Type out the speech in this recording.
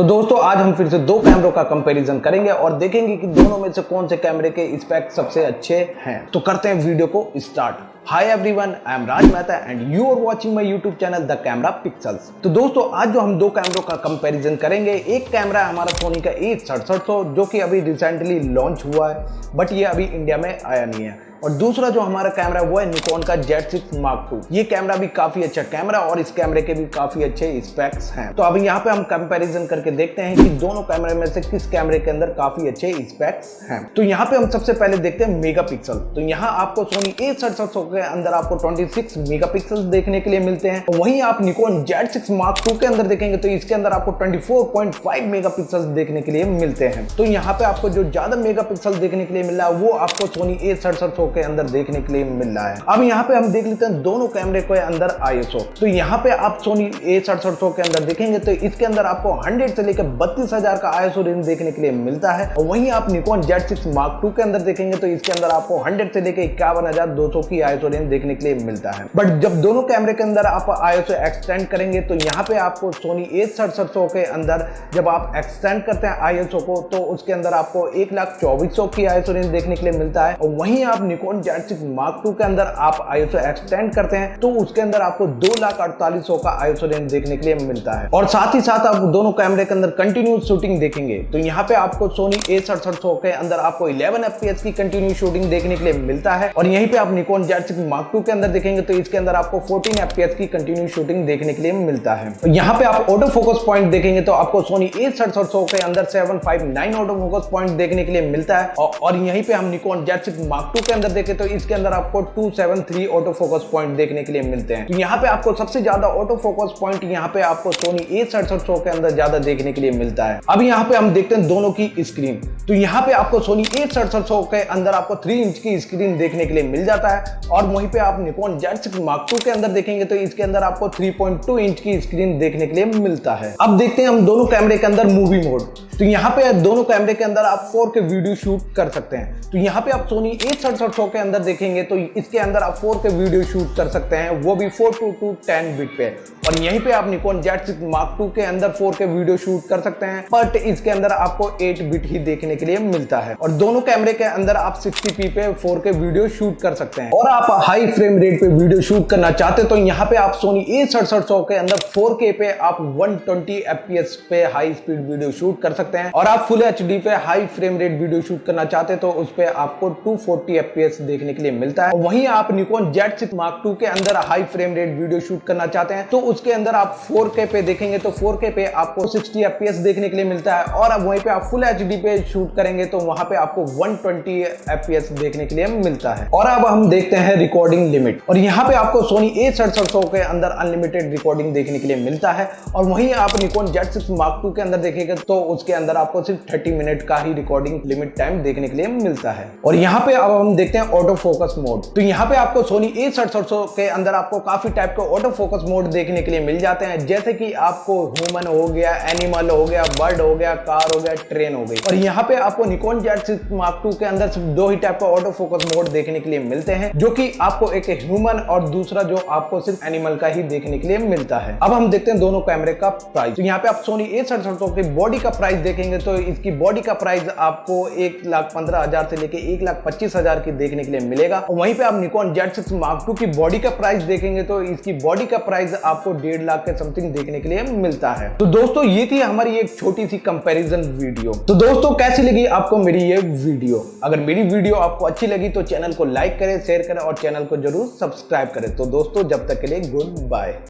तो दोस्तों आज हम फिर से दो कैमरों का कंपैरिजन करेंगे और देखेंगे कि दोनों में से कौन से कैमरे के स्पेक्स सबसे अच्छे हैं। तो करते हैं वीडियो को start. Hi everyone, I am Raj Mehta and you are watching my YouTube channel the camera pixels. तो दोस्तों आज जो हम दो कैमरों का कंपैरिजन करेंगे, एक कैमरा है हमारा सोनी का A6700 जो कि अभी रिसेंटली लॉन्च हुआ है बट ये अभी इंडिया में आया नहीं है, और दूसरा जो हमारा कैमरा है वो है निकॉन का Z6 Mark II। ये कैमरा भी काफी अच्छा कैमरा और इस कैमरे के भी काफी अच्छे स्पेक्स हैं। तो अब यहाँ पे हम कंपैरिजन करके देखते हैं कि दोनों कैमरे में से किस कैमरे के अंदर काफी अच्छे स्पेक्स हैं। तो यहाँ पे हम सबसे पहले देखते हैं मेगापिक्सल। तो यहाँ आपको सोनी A6700 के अंदर आपको 26 मेगापिक्सल देखने के लिए मिलते हैं, और वहीं आप निकॉन Z6 Mark II के अंदर देखेंगे तो इसके अंदर आपको 24.5 मेगापिक्सल देखने के लिए मिलते हैं। तो यहाँ पे आपको जो ज्यादा मेगापिक्सल देखने के लिए मिल रहा है वो आपको सोनी A6700 के अंदर देखने के लिए मिल रहा है। अब यहाँ पे हम देख लेते हैं दोनों कैमरे के अंदर ISO। तो यहाँ पे आप सोनी A6700 के अंदर देखेंगे तो इसके अंदर आपको 100 से लेकर 32,000 का ISO रेंज देखने के लिए मिलता है, और वहीं आप निकॉन Z6 Mark II के अंदर देखेंगे तो इसके अंदर आपको 100 से लेकर 51,200 की ISO रेंज देखने के लिए मिलता है। बट जब दोनों कैमरे के अंदर आप ISO एक्सटेंड करेंगे तो यहाँ पे आपको सोनी A6700 के अंदर जब आप एक्सटेंड करते हैं ISO को तो उसके अंदर आपको 1,24,000 की ISO रेंज देखने के लिए मिलता है, और वहीं आप निकॉन Z6 Mark II के अंदर आप ISO एक्सटेंड करते हैं तो उसके अंदर आपको 2,48,000 का ISO रेंज देखने के लिए मिलता है। और साथ ही साथ आप दोनों कैमरे के अंदर कंटिन्यूस शूटिंग देखेंगे तो यहाँ पे आपको सोनी A6700 के अंदर आपको 11 FPS की कंटिन्यूस शूटिंग देखने के लिए मिलता है, और यहीं पे आप निकॉन Z6 Mark II के अंदर देखेंगे तो इसके अंदर आपको 14 FPS की कंटिन्यूस शूटिंग देखने के लिए मिलता है। यहाँ पे आप ऑटो फोकस पॉइंट देखेंगे तो आपको सोनी A6700 के अंदर 759 ऑटो फोकस पॉइंट देखने के लिए मिलता है, और यहीं पे हम निकॉन Z6 Mark II के अंदर देखें तो इसके अंदर आपको 273 ऑटो फोकस पॉइंट देखने के लिए मिलते हैं। तो यहाँ पे आपको सबसे ज्यादा ऑटो फोकस पॉइंट यहाँ पे आपको सोनी A6700 के अंदर ज्यादा देखने के लिए मिलता है। अब यहाँ पे हम देखते हैं दोनों की स्क्रीन। तो यहाँ पे आपको सोनी A6700 के अंदर आपको 3 इंच की स्क्रीन देखने के लिए मिल जाता है, और वहीं पे आप निकॉन Z6 Mark II के अंदर देखेंगे तो इसके अंदर आपको 3.2 इंच की स्क्रीन देखने के लिए मिलता है। अब देखते हैं हम दोनों कैमरे के अंदर मूवी मोड। तो यहाँ पे दोनों कैमरे के अंदर आप 4K वीडियो शूट कर सकते हैं। तो यहाँ पे आप सोनी A6700 के अंदर देखेंगे तो इसके अंदर आप 4K वीडियो शूट कर सकते हैं, वो भी 42210 बिट पे, और यहीं पे आप निकॉन Z6 Mark II के अंदर 4K वीडियो शूट कर सकते हैं बट इसके अंदर आपको 8 बिट ही देखने के लिए मिलता है। और दोनों कैमरे के अंदर आप 60p पे 4K वीडियो शूट कर सकते हैं, और आप हाई फ्रेम रेट पे वीडियो शूट करना चाहते तो यहाँ पे आप सोनी A6700 के अंदर 4K पे आप 120 FPS पे हाई स्पीड वीडियो शूट कर सकते हैं, और आप फुल HD पे high frame rate video shoot करना चाहते तो उस पे आपको 240 FPS देखने के लिए मिलता है। वहीं आप निकॉन Z6 Mark II के अंदर high frame rate video shoot करना चाहते हैं तो उसके अंदर आप 4K पे देखेंगे तो 4K पे आपको 60 FPS देखने के लिए मिलता है, और अब वहीं पे आप फुल HD पे शूट करेंगे तो वहां पे आपको 120 FPS देखने के लिए मिलता है। और अब हम देखते हैं रिकॉर्डिंग लिमिट, और यहाँ पे आपको सोनी A6700 के अंदर अनलिमिटेड रिकॉर्डिंग देखने के लिए मिलता है, और वहीं आप निकॉन Z6 Mark II के अंदर देखेंगे तो उसके अंदर आपको सिर्फ 30 मिनट का ही रिकॉर्डिंग लिमिट टाइम देखने के लिए मिलता है। और यहाँ पे अब हम देखते हैं ऑटो फोकस मोड। तो यहाँ पे आपको सोनी A6700 के अंदर आपको काफी टाइप के ऑटो फोकस मोड देखने के लिए मिल जाते हैं, जैसे कि आपको ह्यूमन हो गया, एनिमल हो गया, बर्ड हो गया, कार हो गया, ट्रेन हो गई। और यहाँ पे आपको निकॉन Z6 Mark II के अंदर सिर्फ 2 ही टाइप का ऑटो फोकस मोड देखने के लिए मिलते हैं, जो कि आपको एक ह्यूमन और दूसरा जो आपको सिर्फ एनिमल का ही देखने के लिए मिलता है। अब हम देखते हैं दोनों कैमरे का प्राइस। तो यहाँ पे आप सोनी A6700 की बॉडी का प्राइस देखेंगे तो इसकी बॉडी का प्राइस आपको 1,15,000 से लेके 1,25,000 की देखने के लिए मिलेगा, और वहीं पे आप निकॉन Z6 Mark II की बॉडी का प्राइस देखेंगे तो इसकी बॉडी का प्राइस आपको 1.5 लाख के समथिंग देखने के लिए मिलता है। तो दोस्तों ये थी हमारी एक छोटी सी कंपैरिजन वीडियो। तो दोस्तों कैसी लगी आपको मेरी ये वीडियो? अगर मेरी वीडियो आपको अच्छी लगी तो चैनल को लाइक करें, शेयर करें और चैनल को जरूर सब्सक्राइब करें। तो दोस्तों जब तक के लिए गुड बाय।